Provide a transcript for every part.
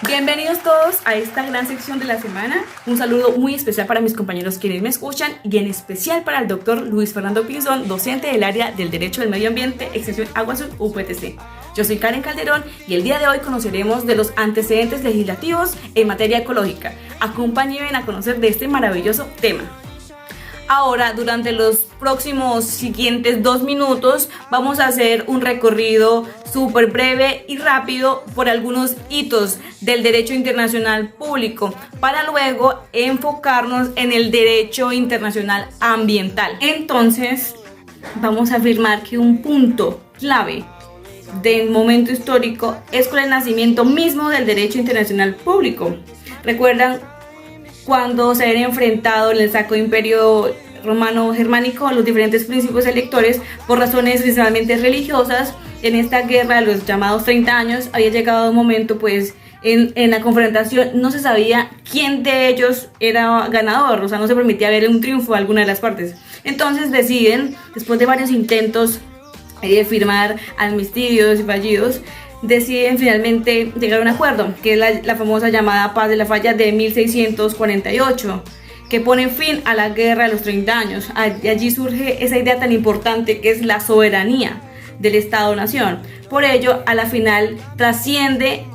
Bienvenidos todos a esta gran sección de la semana. Un saludo muy especial para mis compañeros quienes me escuchan y en especial para el doctor Luis Fernando Pinzón, docente del área del Derecho del Medio Ambiente, extensión Agua Azul UPTC. Yo soy Karen Calderón y el día de hoy conoceremos de los antecedentes legislativos en materia ecológica. Acompáñenme a conocer de este maravilloso tema. Ahora, durante los próximos siguientes 2 minutos, vamos a hacer un recorrido súper breve y rápido por algunos hitos del derecho internacional público, para luego enfocarnos en el derecho internacional ambiental. Entonces, vamos a afirmar que un punto clave del momento histórico es con el nacimiento mismo del derecho internacional público. ¿Recuerdan cuando se habían enfrentado en el Sacro Imperio Romano Germánico los diferentes príncipes electores por razones principalmente religiosas? En esta guerra de los llamados 30 años había llegado un momento pues en la confrontación no se sabía quién de ellos era ganador, o sea, no se permitía ver un triunfo a alguna de las partes. Entonces deciden, después de varios intentos de firmar armisticios y fallidos, deciden finalmente llegar a un acuerdo, que es la famosa llamada Paz de la Falla de 1648, que pone fin a la guerra de los 30 años. Y allí surge esa idea tan importante que es la soberanía del Estado-Nación. Por ello, a la final trasciende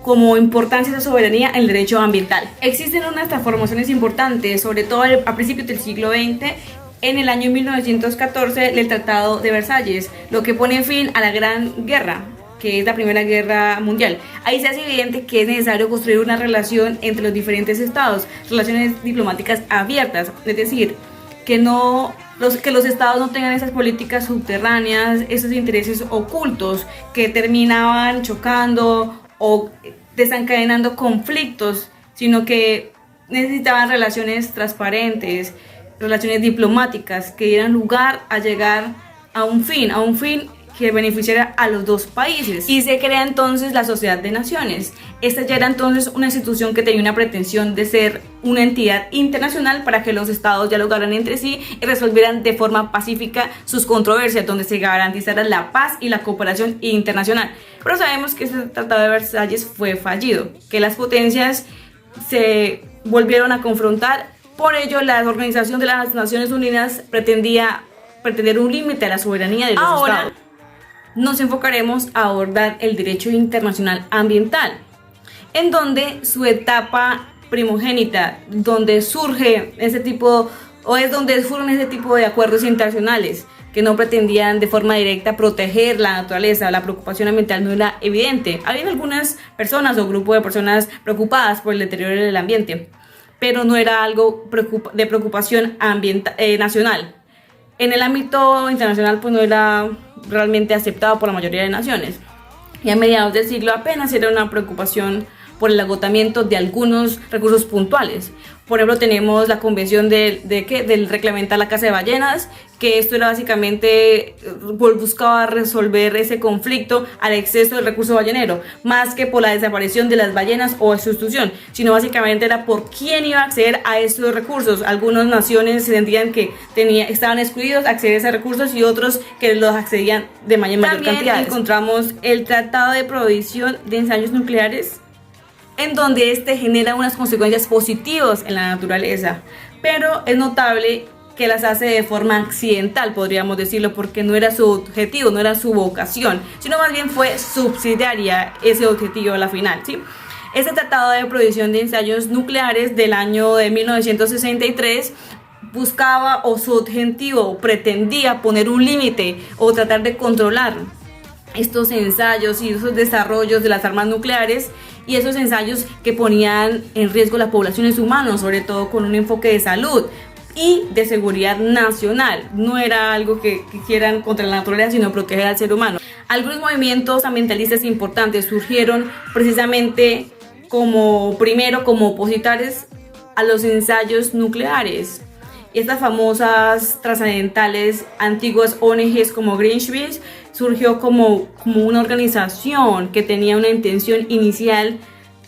como importancia esa soberanía en el derecho ambiental. Existen unas transformaciones importantes, sobre todo a principios del siglo XX, en el año 1914 del Tratado de Versalles, lo que pone fin a la Gran Guerra, que es la Primera Guerra Mundial. Ahí se hace evidente que es necesario construir una relación entre los diferentes estados, relaciones diplomáticas abiertas, es decir, que los estados no tengan esas políticas subterráneas, esos intereses ocultos que terminaban chocando o desencadenando conflictos, sino que necesitaban relaciones transparentes, relaciones diplomáticas que dieran lugar a llegar a un fin que beneficiara a los dos países. Y se crea entonces la Sociedad de Naciones. Esta ya era entonces una institución que tenía una pretensión de ser una entidad internacional para que los estados dialogaran entre sí y resolvieran de forma pacífica sus controversias, donde se garantizara la paz y la cooperación internacional. Pero sabemos que este Tratado de Versalles fue fallido, que las potencias se volvieron a confrontar. Por ello, la Organización de las Naciones Unidas pretender un límite a la soberanía de los estados. Nos enfocaremos a abordar el derecho internacional ambiental, en donde su etapa primogénita, donde surge ese tipo, o es donde surgen ese tipo de acuerdos internacionales que no pretendían de forma directa proteger la naturaleza. La preocupación ambiental no era evidente. Había algunas personas o grupos de personas preocupadas por el deterioro del ambiente, pero no era algo de preocupación nacional. En el ámbito internacional pues no era realmente aceptado por la mayoría de naciones. Y a mediados del siglo apenas era una preocupación por el agotamiento de algunos recursos puntuales. Por ejemplo, tenemos la convención del reglamentar la caza de ballenas, que esto era básicamente, buscaba resolver ese conflicto al exceso del recurso ballenero, más que por la desaparición de las ballenas o sustitución, sino básicamente era por quién iba a acceder a estos recursos. Algunas naciones sentían que estaban excluidos a acceder a esos recursos y otros que los accedían de mayor cantidad. También encontramos el Tratado de Prohibición de Ensayos Nucleares, en donde este genera unas consecuencias positivas en la naturaleza, pero es notable que las hace de forma accidental, podríamos decirlo, porque no era su objetivo, no era su vocación, sino más bien fue subsidiaria ese objetivo a la final, ¿sí? Este Tratado de Prohibición de Ensayos Nucleares del año de 1963 buscaba, o su objetivo pretendía, poner un límite o tratar de controlar estos ensayos y esos desarrollos de las armas nucleares, y esos ensayos que ponían en riesgo las poblaciones humanas, sobre todo con un enfoque de salud y de seguridad nacional. No era algo que quisieran contra la naturaleza, sino proteger al ser humano. Algunos movimientos ambientalistas importantes surgieron precisamente como opositores a los ensayos nucleares. Estas famosas trascendentales antiguas ONGs como Greenpeace surgió como una organización que tenía una intención inicial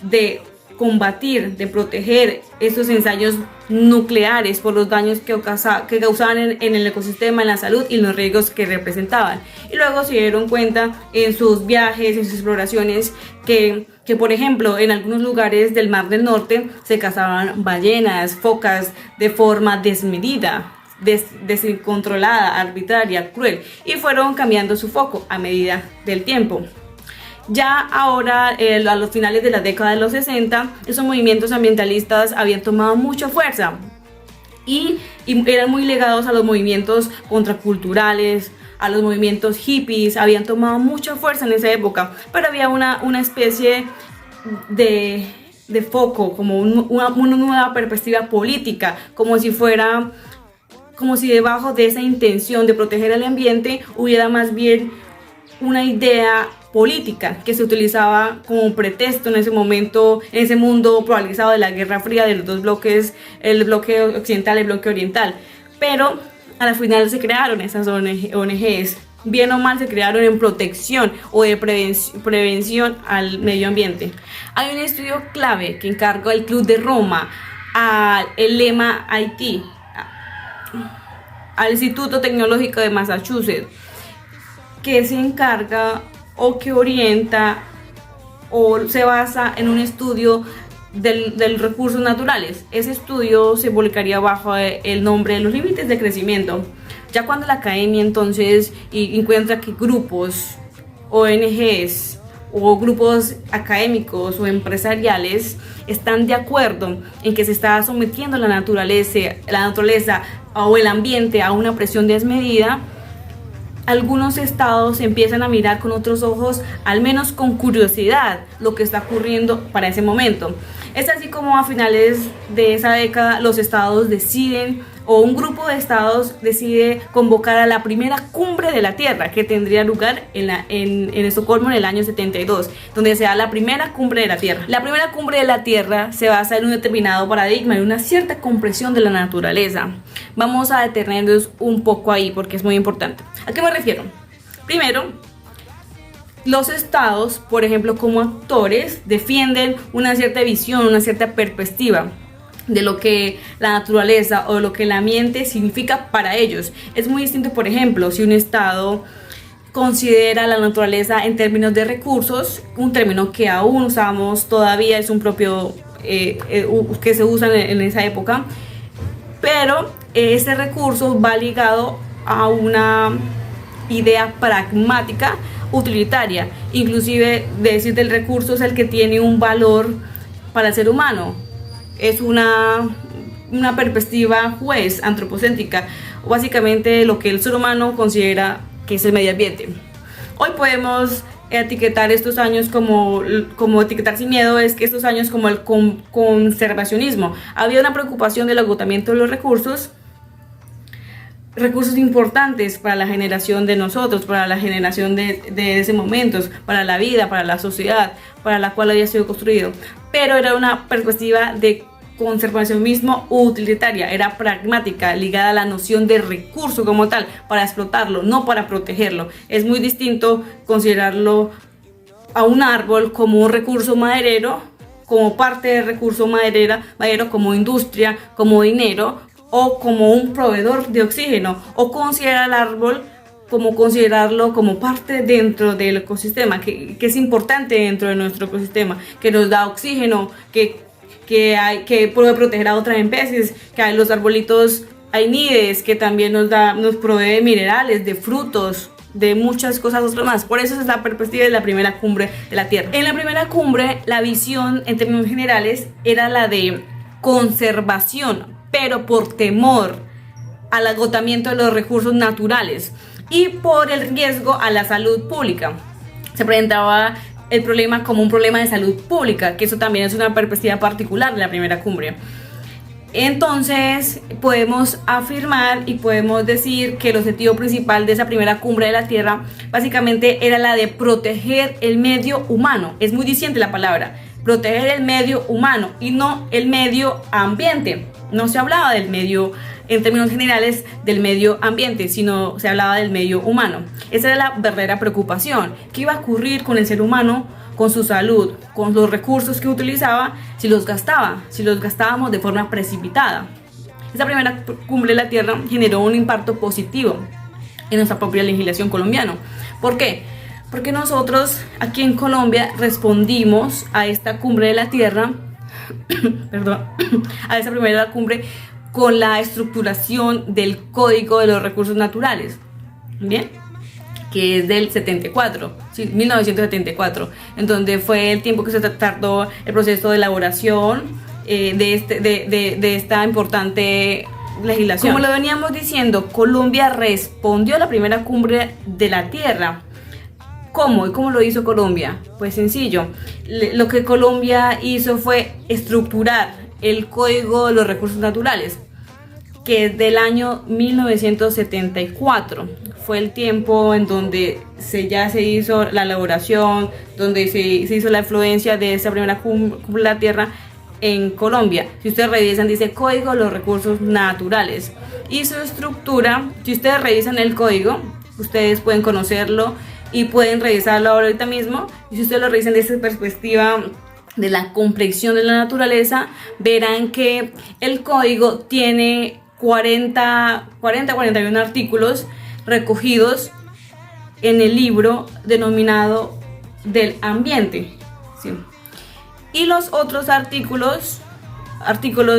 de combatir, de proteger estos ensayos nucleares por los daños que causaban en el ecosistema, en la salud y los riesgos que representaban. Y luego se dieron cuenta en sus viajes, en sus exploraciones, que por ejemplo en algunos lugares del Mar del Norte se cazaban ballenas, focas de forma desmedida, descontrolada, arbitraria, cruel, y fueron cambiando su foco a medida del tiempo. Ya ahora, a los finales de la década de los 60, esos movimientos ambientalistas habían tomado mucha fuerza y eran muy ligados a los movimientos contraculturales, a los movimientos hippies, habían tomado mucha fuerza en esa época, pero había una especie de foco, como una nueva perspectiva política, como si debajo de esa intención de proteger el ambiente hubiera más bien una idea política que se utilizaba como pretexto en ese momento, en ese mundo polarizado de la Guerra Fría de los dos bloques, el bloque occidental y el bloque oriental. Pero a la final se crearon esas ONGs, bien o mal se crearon en protección o de prevención al medio ambiente. Hay un estudio clave que encargó al Club de Roma, al MIT, al Instituto Tecnológico de Massachusetts, que se encarga o que orienta o se basa en un estudio del recursos naturales. Ese estudio se publicaría bajo el nombre de los límites de crecimiento. Ya cuando la academia entonces encuentra que grupos, ONGs o grupos académicos o empresariales están de acuerdo en que se está sometiendo la naturaleza o el ambiente a una presión desmedida, algunos estados empiezan a mirar con otros ojos, al menos con curiosidad, lo que está ocurriendo para ese momento. Es así como a finales de esa década los estados deciden, o un grupo de estados decide convocar a la primera cumbre de la Tierra, que tendría lugar en Estocolmo en el año 72, donde se da la primera cumbre de la Tierra. La primera cumbre de la Tierra se basa en un determinado paradigma, en una cierta comprensión de la naturaleza. Vamos a detenernos un poco ahí porque es muy importante. ¿A qué me refiero? Primero, los estados, por ejemplo, como actores, defienden una cierta visión, una cierta perspectiva de lo que la naturaleza o lo que el ambiente significa para ellos. Es muy distinto, por ejemplo, si un estado considera la naturaleza en términos de recursos, un término que aún usamos todavía, es un propio que se usa en esa época, pero ese recurso va ligado a una idea pragmática, utilitaria, inclusive decir del recurso es el que tiene un valor para el ser humano. Es una perspectiva juez, antropocéntrica, básicamente lo que el ser humano considera que es el medio ambiente. Hoy podemos etiquetar estos años como etiquetar sin miedo, es que estos años como el conservacionismo. Había una preocupación del agotamiento de los recursos importantes para la generación de nosotros, para la generación de ese momento, para la vida, para la sociedad, para la cual había sido construido. Pero era una perspectiva de conservacionismo utilitaria, era pragmática, ligada a la noción de recurso como tal, para explotarlo, no para protegerlo. Es muy distinto considerarlo a un árbol como un recurso maderero, como parte del recurso maderero, como industria, como dinero, o como un proveedor de oxígeno, o considerar al árbol como considerarlo como parte dentro del ecosistema, que es importante dentro de nuestro ecosistema, que nos da oxígeno, que puede proteger a otras especies, que hay los arbolitos ainides, que también nos provee de minerales, de frutos, de muchas cosas otras más. Por eso es la perspectiva de la primera cumbre de la Tierra. En la primera cumbre, la visión en términos generales era la de conservación, pero por temor al agotamiento de los recursos naturales y por el riesgo a la salud pública. Se presentaba el problema como un problema de salud pública, que eso también es una perspectiva particular de la primera cumbre. Entonces podemos afirmar y podemos decir que el objetivo principal de esa primera cumbre de la Tierra básicamente era la de proteger el medio humano. Es muy diciente la palabra, proteger el medio humano y no el medio ambiente. No se hablaba del medio, en términos generales, del medio ambiente, sino se hablaba del medio humano. Esa era la verdadera preocupación. ¿Qué iba a ocurrir con el ser humano con su salud, con los recursos que utilizaba, si los gastábamos de forma precipitada. Esta primera cumbre de la Tierra generó un impacto positivo en nuestra propia legislación colombiana. ¿Por qué? Porque nosotros aquí en Colombia respondimos a esta cumbre de la Tierra, perdón, a esta primera cumbre con la estructuración del Código de los Recursos Naturales, ¿bien? Que es del 74, sí, 1974, en donde fue el tiempo que se tardó el proceso de elaboración de esta importante legislación. Como lo veníamos diciendo, Colombia respondió a la primera cumbre de la Tierra. ¿Cómo? ¿Y cómo lo hizo Colombia? Pues sencillo, lo que Colombia hizo fue estructurar el Código de los Recursos Naturales, que es del año 1974. Fue el tiempo en donde ya se hizo la elaboración, donde se hizo la influencia de esa primera cumbre de la Tierra en Colombia. Si ustedes revisan, dice Código de los Recursos Naturales. Y su estructura, si ustedes revisan el código, ustedes pueden conocerlo y pueden revisarlo ahorita mismo. Y si ustedes lo revisan desde esa perspectiva de la comprensión de la naturaleza, verán que el código tiene 41 artículos recogidos en el libro denominado del ambiente, ¿sí? Y los otros artículos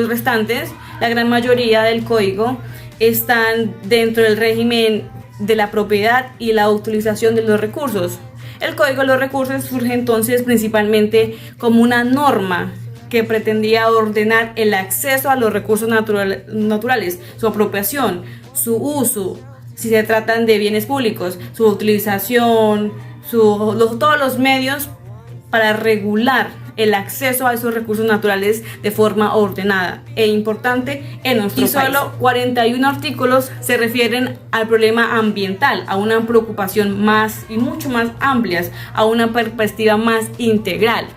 restantes, la gran mayoría del código, están dentro del régimen de la propiedad y la utilización de los recursos. El Código de los Recursos surge entonces principalmente como una norma que pretendía ordenar el acceso a los recursos naturales, su apropiación, su uso, si se tratan de bienes públicos, su utilización, todos los medios para regular el acceso a esos recursos naturales de forma ordenada e importante en nuestro país. Y solo 41 artículos se refieren al problema ambiental, a una preocupación más y mucho más amplia, a una perspectiva más integral.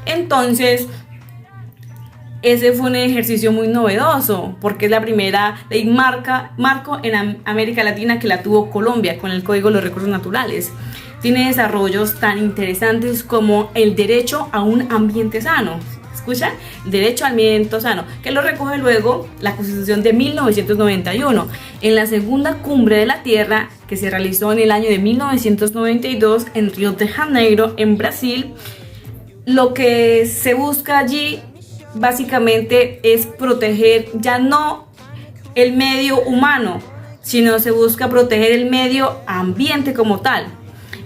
Entonces, ese fue un ejercicio muy novedoso, porque es la primera ley marco en América Latina que la tuvo Colombia con el Código de los Recursos Naturales. Tiene desarrollos tan interesantes como el derecho a un ambiente sano. ¿Escuchan? El derecho al ambiente sano, que lo recoge luego la Constitución de 1991. En la segunda cumbre de la Tierra, que se realizó en el año de 1992 en Río de Janeiro, en Brasil, lo que se busca allí básicamente es proteger ya no el medio humano, sino se busca proteger el medio ambiente como tal.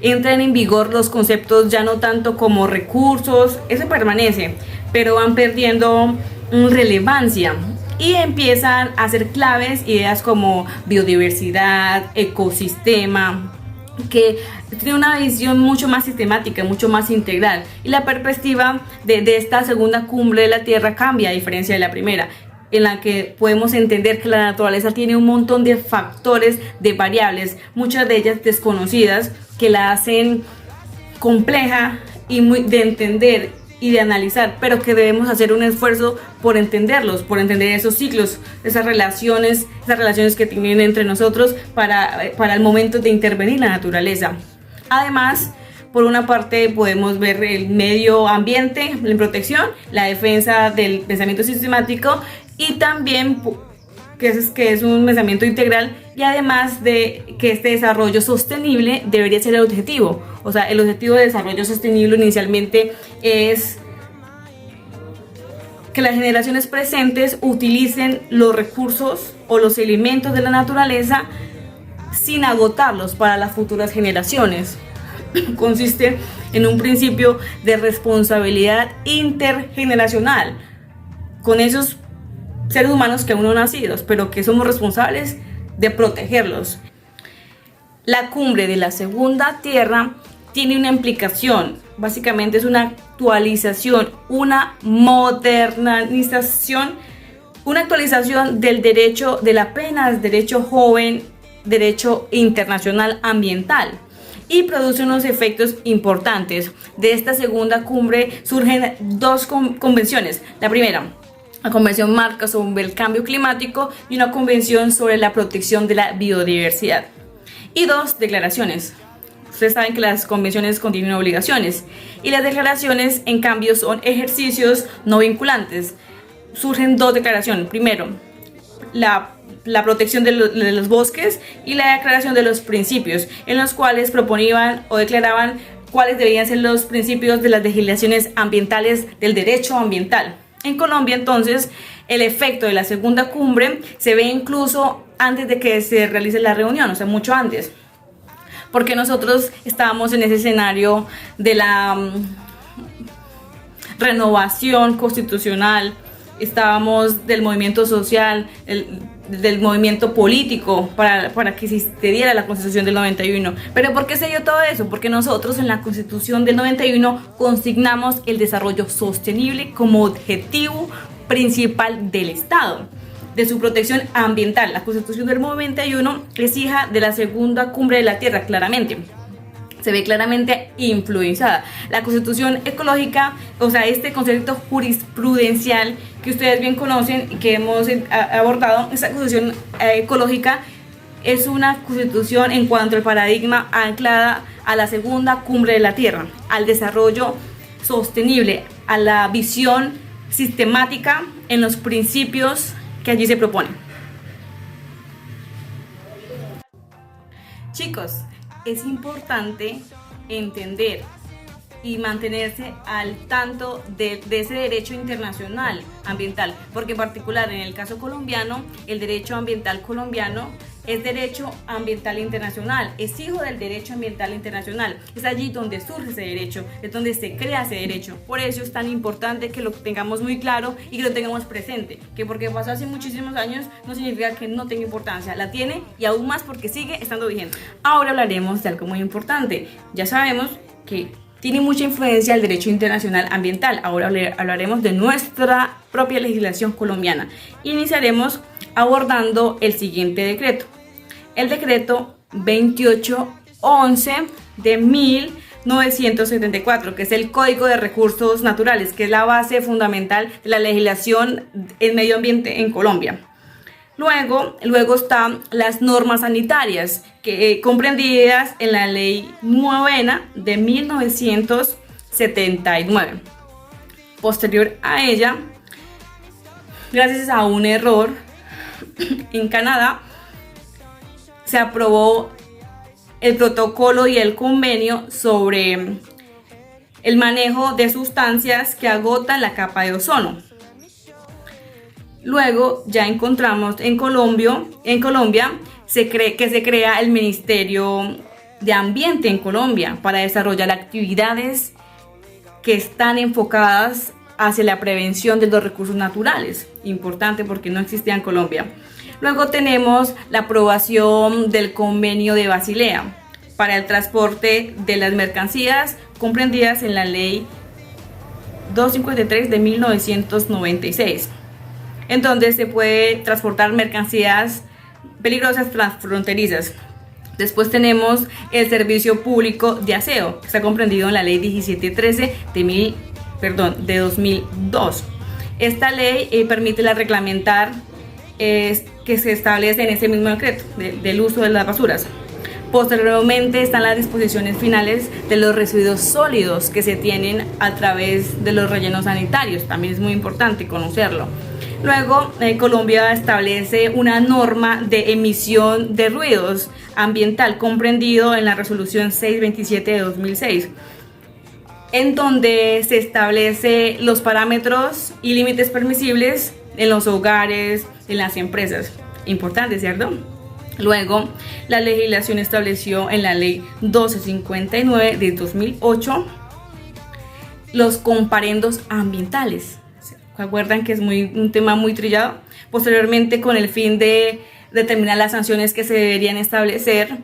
Entran en vigor los conceptos ya no tanto como recursos, eso permanece, pero van perdiendo relevancia y empiezan a ser claves ideas como biodiversidad, ecosistema, que tiene una visión mucho más sistemática, mucho más integral, y la perspectiva de esta segunda cumbre de la Tierra cambia a diferencia de la primera, en la que podemos entender que la naturaleza tiene un montón de factores, de variables, muchas de ellas desconocidas, que la hacen compleja y muy de entender y de analizar, pero que debemos hacer un esfuerzo por entenderlos, por entender esos ciclos, esas relaciones que tienen entre nosotros para el momento de intervenir la naturaleza. Además, por una parte podemos ver el medio ambiente, la protección, la defensa del pensamiento sistemático y también que es un pensamiento integral, y además de que este desarrollo sostenible debería ser el objetivo. O sea, el objetivo de desarrollo sostenible inicialmente es que las generaciones presentes utilicen los recursos o los elementos de la naturaleza sin agotarlos para las futuras generaciones. Consiste en un principio de responsabilidad intergeneracional con esos seres humanos que aún no nacidos, pero que somos responsables de protegerlos. La cumbre de la segunda Tierra tiene una implicación, básicamente es una actualización, una modernización, una actualización del derecho, del apenas derecho joven, derecho internacional ambiental, y produce unos efectos importantes. De esta segunda cumbre surgen dos convenciones. La primera, la Convención Marco sobre el Cambio Climático, y una Convención sobre la Protección de la Biodiversidad. Y dos declaraciones. Ustedes saben que las convenciones contienen obligaciones y las declaraciones, en cambio, son ejercicios no vinculantes. Surgen dos declaraciones. Primero, la protección de los bosques y la declaración de los principios, en los cuales proponían o declaraban cuáles deberían ser los principios de las legislaciones ambientales del derecho ambiental. En Colombia, entonces, el efecto de la segunda cumbre se ve incluso antes de que se realice la reunión, o sea, mucho antes, porque nosotros estábamos en ese escenario de la renovación constitucional, estábamos del movimiento social, del movimiento político para que se diera la Constitución del 91. ¿Pero por qué se dio todo eso? Porque nosotros en la Constitución del 91 consignamos el desarrollo sostenible como objetivo principal del Estado, de su protección ambiental. La Constitución del 91 es hija de la segunda cumbre de la Tierra, claramente. Se ve claramente influenciada. La Constitución ecológica, o sea, este concepto jurisprudencial que ustedes bien conocen y que hemos abordado, esta Constitución ecológica es una constitución en cuanto al paradigma anclada a la segunda cumbre de la Tierra, al desarrollo sostenible, a la visión sistemática en los principios que allí se proponen. Chicos, es importante entender y mantenerse al tanto de ese derecho internacional ambiental, porque en particular en el caso colombiano, el derecho ambiental colombiano es derecho ambiental internacional, es hijo del derecho ambiental internacional, es allí donde surge ese derecho, es donde se crea ese derecho. Por eso es tan importante que lo tengamos muy claro y que lo tengamos presente, que porque pasó hace muchísimos años no significa que no tenga importancia, la tiene y aún más porque sigue estando vigente. Ahora hablaremos de algo muy importante. Ya sabemos que tiene mucha influencia el derecho internacional ambiental. Ahora hablaremos de nuestra propia legislación colombiana. Iniciaremos abordando el siguiente decreto. El decreto 2811 de 1974, que es el Código de Recursos Naturales, que es la base fundamental de la legislación en medio ambiente en Colombia. Luego están las normas sanitarias, que comprendidas en la Ley Novena de 1979. Posterior a ella, gracias a un error en Canadá, se aprobó el protocolo y el convenio sobre el manejo de sustancias que agotan la capa de ozono. Luego ya encontramos en Colombia se crea el Ministerio de Ambiente en Colombia para desarrollar actividades que están enfocadas hacia la prevención de los recursos naturales. Importante porque no existía en Colombia. Luego tenemos la aprobación del Convenio de Basilea para el transporte de las mercancías comprendidas en la Ley 253 de 1996, en donde se puede transportar mercancías peligrosas transfronterizas. Después tenemos el Servicio Público de Aseo, que está comprendido en la Ley 1713 de 2002. Esta ley permite reglamentar que se establece en ese mismo decreto del uso de las basuras. Posteriormente están las disposiciones finales de los residuos sólidos que se tienen a través de los rellenos sanitarios. También es muy importante conocerlo. Luego, Colombia establece una norma de emisión de ruidos ambiental comprendido en la resolución 627 de 2006, en donde se establece los parámetros y límites permisibles en los hogares, en las empresas. Importante, ¿cierto? Luego, la legislación estableció en la Ley 1259 de 2008 los comparendos ambientales. ¿Se acuerdan que es un tema muy trillado? Posteriormente, con el fin de determinar las sanciones que se deberían establecer,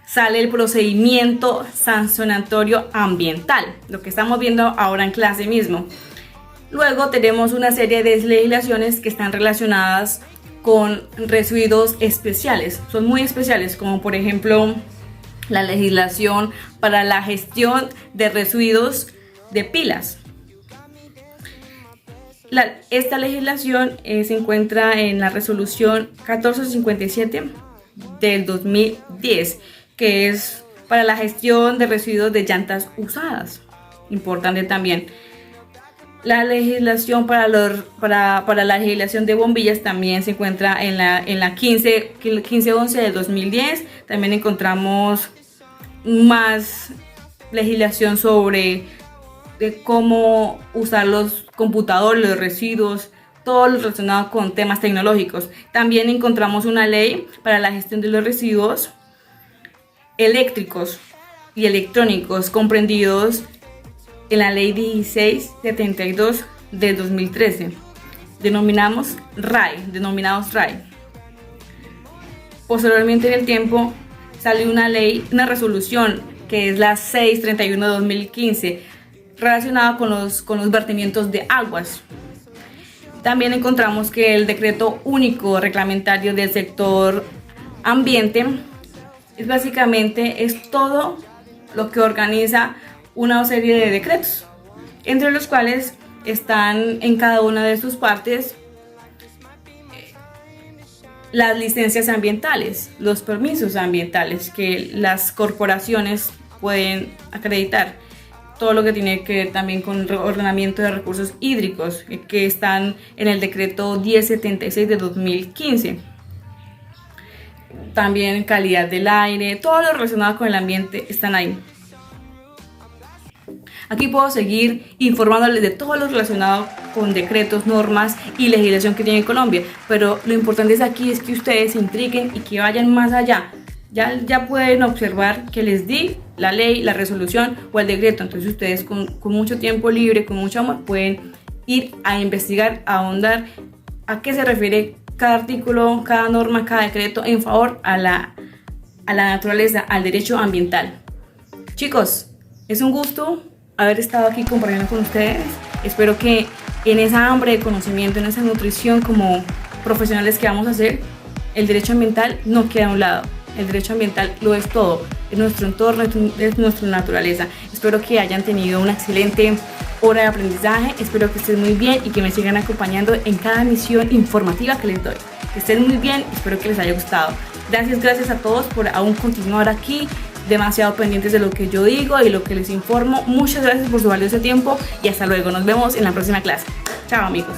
sale el procedimiento sancionatorio ambiental, lo que estamos viendo ahora en clase mismo. Luego tenemos una serie de legislaciones que están relacionadas con residuos especiales. Son muy especiales, como por ejemplo la legislación para la gestión de residuos de pilas. Esta legislación se encuentra en la resolución 1457 del 2010, que es para la gestión de residuos de llantas usadas. Importante también. La legislación para la legislación de bombillas también se encuentra en la 1511 de 2010. También encontramos más legislación sobre cómo usar los computadores, los residuos, todo lo relacionado con temas tecnológicos. También encontramos una ley para la gestión de los residuos eléctricos y electrónicos comprendidos en la ley 1672 de 2013, denominados RAI. Posteriormente en el tiempo salió una resolución que es la 631 de 2015 relacionada con los vertimientos de aguas. También encontramos que el decreto único reglamentario del sector ambiente es todo lo que organiza una serie de decretos, entre los cuales están en cada una de sus partes las licencias ambientales, los permisos ambientales que las corporaciones pueden acreditar, todo lo que tiene que ver también con el ordenamiento de recursos hídricos que están en el decreto 1076 de 2015. También calidad del aire, todo lo relacionado con el ambiente están ahí. Aquí puedo seguir informándoles de todo lo relacionado con decretos, normas y legislación que tiene Colombia, pero lo importante es que ustedes se intriguen y que vayan más allá. Ya pueden observar que les di la ley, la resolución o el decreto, entonces ustedes con mucho tiempo libre, con mucho amor, pueden ir a investigar, a ahondar a qué se refiere cada artículo, cada norma, cada decreto en favor a la naturaleza, al derecho ambiental. Chicos, es un gusto haber estado aquí compartiendo con ustedes. Espero que en esa hambre de conocimiento, en esa nutrición como profesionales que vamos a hacer, el derecho ambiental no queda a un lado. El derecho ambiental lo es todo, es nuestro entorno, es nuestra naturaleza. Espero que hayan tenido una excelente hora de aprendizaje, espero que estén muy bien y que me sigan acompañando en cada emisión informativa que les doy. Que estén muy bien, espero que les haya gustado. Gracias a todos por aún continuar aquí, demasiado pendientes de lo que yo digo y lo que les informo. Muchas gracias por su valioso tiempo y hasta luego. Nos vemos en la próxima clase. Chao amigos.